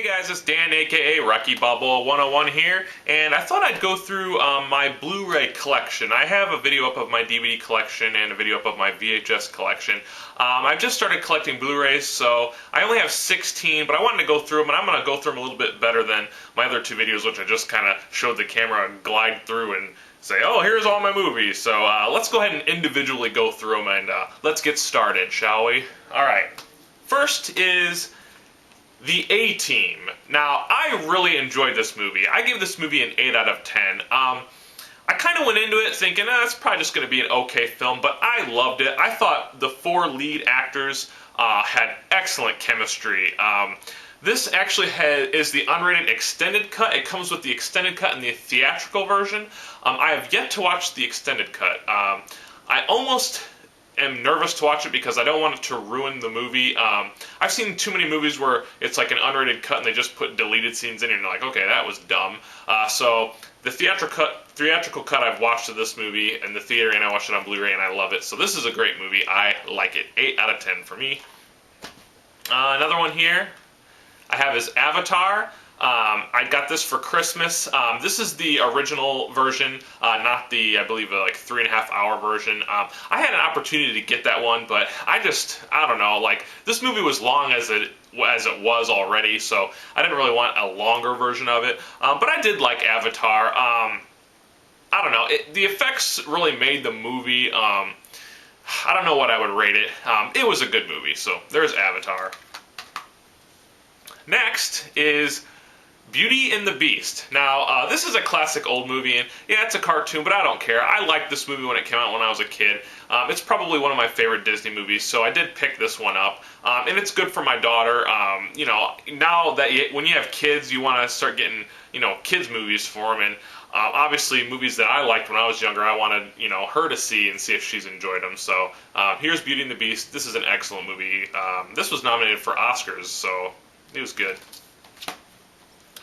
Hey guys, it's Dan aka Rocky Bubble 101 here, and I thought I'd go through my Blu-ray collection. I have a video up of my DVD collection and a video up of my VHS collection. I've just started collecting Blu-rays, so I only have 16, but I wanted to go through them, and I'm going to go through them a little bit better than my other two videos, which I just kind of showed the camera and glide through and say, oh, here's all my movies. So let's go ahead and individually go through them, and let's get started, shall we? Alright, first is The A-Team. Now, I really enjoyed this movie. I gave this movie an 8 out of 10. I kind of went into it thinking, it's probably just going to be an okay film, but I loved it. I thought the four lead actors had excellent chemistry. This actually is the unrated extended cut. It comes with the extended cut and the theatrical version. I have yet to watch the extended cut. I almost am nervous to watch it because I don't want it to ruin the movie. I've seen too many movies where it's like an unrated cut and they just put deleted scenes in and you're like, okay, that was dumb. So the theatrical cut I've watched of this movie in the theater, and I watched it on Blu-ray and I love it. So this is a great movie. I like it. 8 out of 10 for me. Another one here I have is Avatar. I got this for Christmas. This is the original version, not the, I believe, like 3.5 hour version. I had an opportunity to get that one, but I don't know, like, this movie was long as it was already, so I didn't really want a longer version of it. But I did like Avatar. I don't know, the effects really made the movie, I don't know what I would rate it. It was a good movie, so there's Avatar. Next is Beauty and the Beast. Now, this is a classic old movie, and yeah, it's a cartoon, but I don't care. I liked this movie when it came out when I was a kid. It's probably one of my favorite Disney movies, so I did pick this one up. And it's good for my daughter. You know, now that when you have kids, you want to start getting, you know, kids movies for them, and obviously movies that I liked when I was younger, I wanted, you know, her to see and see if she's enjoyed them. So here's Beauty and the Beast. This is an excellent movie. This was nominated for Oscars, so it was good.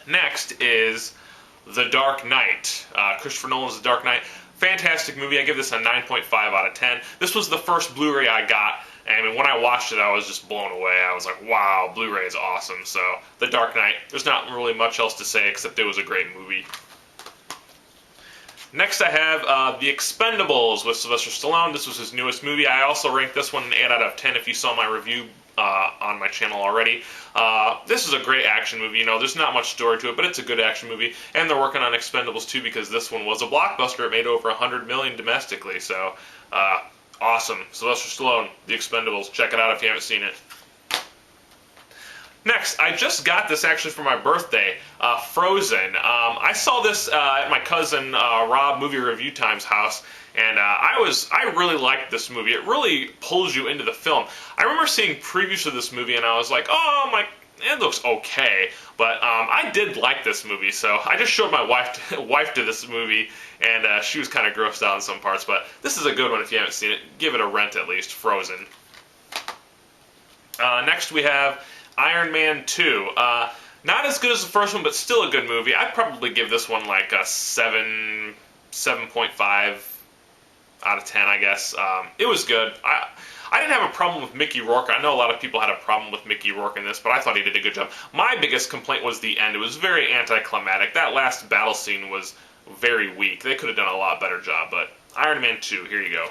Next is The Dark Knight. Christopher Nolan's The Dark Knight. Fantastic movie. I give this a 9.5 out of 10. This was the first Blu-ray I got, and when I watched it, I was just blown away. I was like, wow, Blu-ray is awesome. So, The Dark Knight. There's not really much else to say except it was a great movie. Next I have The Expendables with Sylvester Stallone. This was his newest movie. I also ranked this one an 8 out of 10 if you saw my review on my channel already. This is a great action movie. You know, there's not much story to it, but it's a good action movie. And they're working on Expendables 2 because this one was a blockbuster. It made over $100 million domestically. So, awesome. Sylvester Stallone, The Expendables. Check it out if you haven't seen it. Next, I just got this actually for my birthday, Frozen. I saw this at my cousin Rob Movie Review Time's house, and I really liked this movie. It really pulls you into the film. I remember seeing previews of this movie, and I was like, oh, it looks okay. But I did like this movie, so I just showed my wife to this movie, and she was kind of grossed out in some parts. But this is a good one if you haven't seen it. Give it a rent at least, Frozen. Next we have Iron Man 2. Not as good as the first one, but still a good movie. I'd probably give this one like a 7.5 out of 10, I guess. It was good. I didn't have a problem with Mickey Rourke. I know a lot of people had a problem with Mickey Rourke in this, but I thought he did a good job. My biggest complaint was the end. It was very anticlimactic. That last battle scene was very weak. They could have done a lot better job, but Iron Man 2, here you go.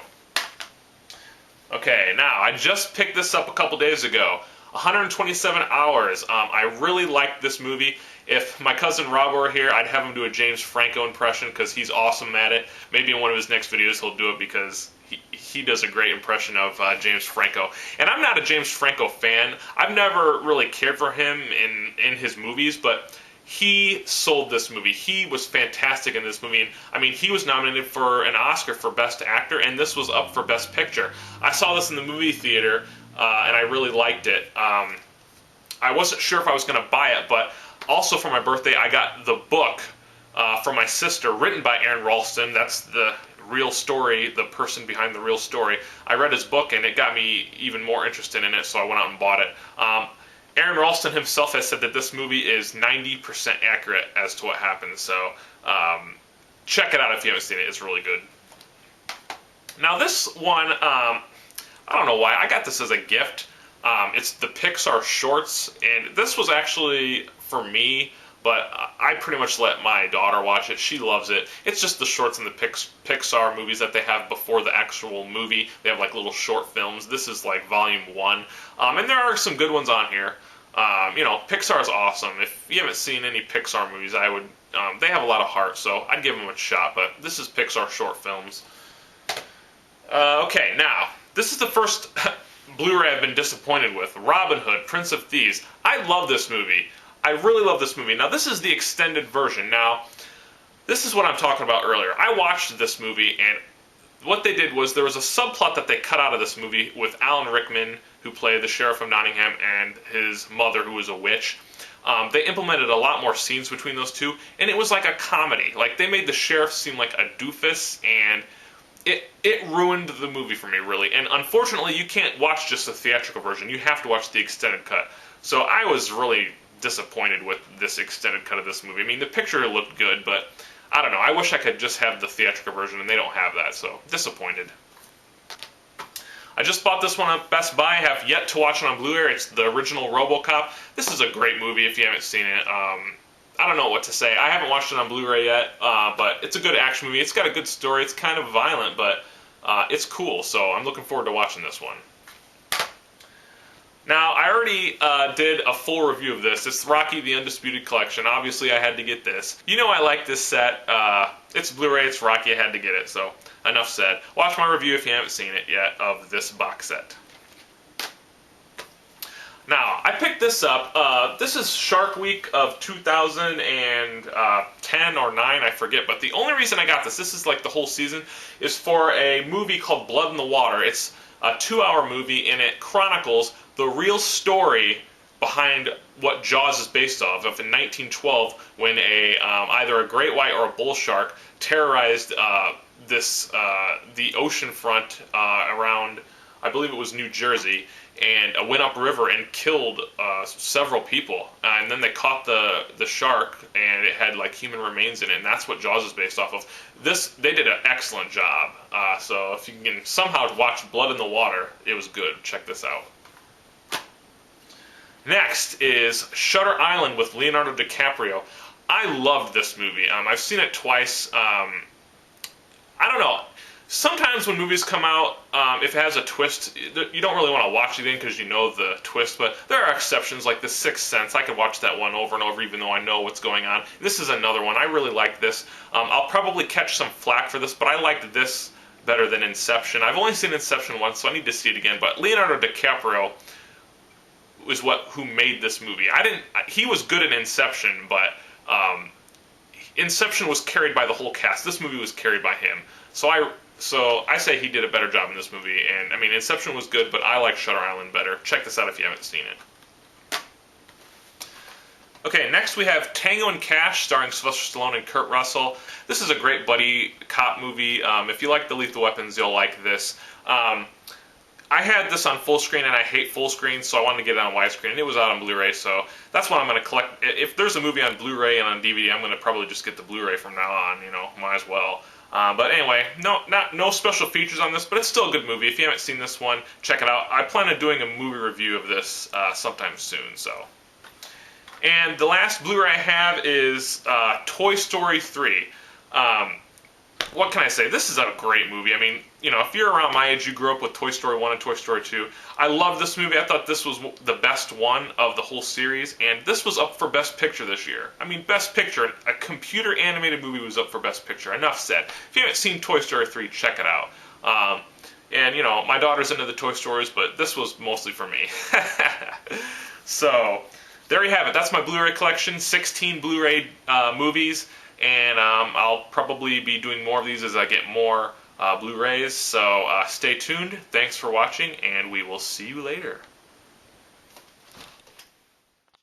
Okay, now, I just picked this up a couple days ago. 127 Hours. I really liked this movie. If my cousin Rob were here, I'd have him do a James Franco impression because he's awesome at it. Maybe in one of his next videos he'll do it because he does a great impression of James Franco. And I'm not a James Franco fan. I've never really cared for him in his movies, but he sold this movie. He was fantastic in this movie. And, I mean, he was nominated for an Oscar for Best Actor, and this was up for Best Picture. I saw this in the movie theater, and I really liked it. I wasn't sure if I was going to buy it, but also for my birthday, I got the book from my sister, written by Aaron Ralston. That's the real story, the person behind the real story. I read his book, and it got me even more interested in it, so I went out and bought it. Aaron Ralston himself has said that this movie is 90% accurate as to what happens, so check it out if you haven't seen it. It's really good. Now this one, I don't know why. I got this as a gift. It's the Pixar shorts, and this was actually for me, but I pretty much let my daughter watch it. She loves it. It's just the shorts in the Pixar movies that they have before the actual movie. They have like little short films. This is like volume 1. And there are some good ones on here. Pixar is awesome. If you haven't seen any Pixar movies, I would. They have a lot of heart, so I'd give them a shot. But this is Pixar short films. Okay, now this is the first Blu-ray I've been disappointed with. Robin Hood, Prince of Thieves. I love this movie. I really love this movie. Now, this is the extended version. Now, this is what I'm talking about earlier. I watched this movie, and what they did was there was a subplot that they cut out of this movie with Alan Rickman, who played the Sheriff of Nottingham, and his mother, who was a witch. They implemented a lot more scenes between those two, and it was like a comedy. Like, they made the sheriff seem like a doofus, and it ruined the movie for me, really. And unfortunately, you can't watch just the theatrical version. You have to watch the extended cut. So I was really disappointed with this extended cut of this movie. I mean, the picture looked good, but I don't know. I wish I could just have the theatrical version, and they don't have that, so disappointed. I just bought this one at Best Buy. I have yet to watch it on Blu-ray. It's the original Robocop. This is a great movie if you haven't seen it. I don't know what to say. I haven't watched it on Blu-ray yet, but it's a good action movie. It's got a good story. It's kind of violent, but it's cool, so I'm looking forward to watching this one. Now, I already did a full review of this. It's Rocky the Undisputed Collection. Obviously, I had to get this. You know I like this set. It's Blu-ray, it's Rocky, I had to get it, so enough said. Watch my review if you haven't seen it yet of this box set. Now, I picked this up. This is Shark Week of 2010 or 9, I forget. But the only reason I got this is like the whole season, is for a movie called Blood in the Water. It's a 2-hour movie, and it chronicles the real story behind what Jaws is based off of in 1912, when either a great white or a bull shark terrorized the ocean front around, I believe it was New Jersey, and went upriver and killed several people. And then they caught the shark, and it had like human remains in it, and that's what Jaws is based off of. They did an excellent job. So if you can somehow watch Blood in the Water, it was good. Check this out. Next is Shutter Island with Leonardo DiCaprio. I loved this movie. I've seen it twice. I don't know. Sometimes when movies come out, if it has a twist, you don't really want to watch it again because you know the twist, but there are exceptions, like The Sixth Sense. I could watch that one over and over even though I know what's going on. This is another one. I really like this. I'll probably catch some flack for this, but I liked this better than Inception. I've only seen Inception once, so I need to see it again, but Leonardo DiCaprio was who made this movie. He was good in Inception, but Inception was carried by the whole cast. This movie was carried by him. So I say he did a better job in this movie. And I mean, Inception was good, but I like Shutter Island better. Check this out if you haven't seen it. Okay, next we have Tango Cash, starring Sylvester Stallone and Kurt Russell. This is a great buddy cop movie. If you like the Lethal Weapons, you'll like this. I had this on full screen, and I hate full screen, so I wanted to get it on widescreen, and it was out on Blu-ray, so that's what I'm going to collect. If there's a movie on Blu-ray and on DVD, I'm going to probably just get the Blu-ray from now on, might as well. But anyway, no special features on this, but it's still a good movie. If you haven't seen this one, check it out. I plan on doing a movie review of this sometime soon, so. And the last Blu-ray I have is Toy Story 3. What can I say? This is a great movie. I mean, if you're around my age, you grew up with Toy Story 1 and Toy Story 2. I love this movie. I thought this was the best one of the whole series, and this was up for Best Picture this year. I mean, Best Picture, a computer-animated movie was up for Best Picture. Enough said. If you haven't seen Toy Story 3, check it out. And, my daughter's into the Toy Stories, but this was mostly for me. So, there you have it. That's my Blu-ray collection, 16 Blu-ray movies. And I'll probably be doing more of these as I get more Blu-rays. So stay tuned. Thanks for watching, and we will see you later.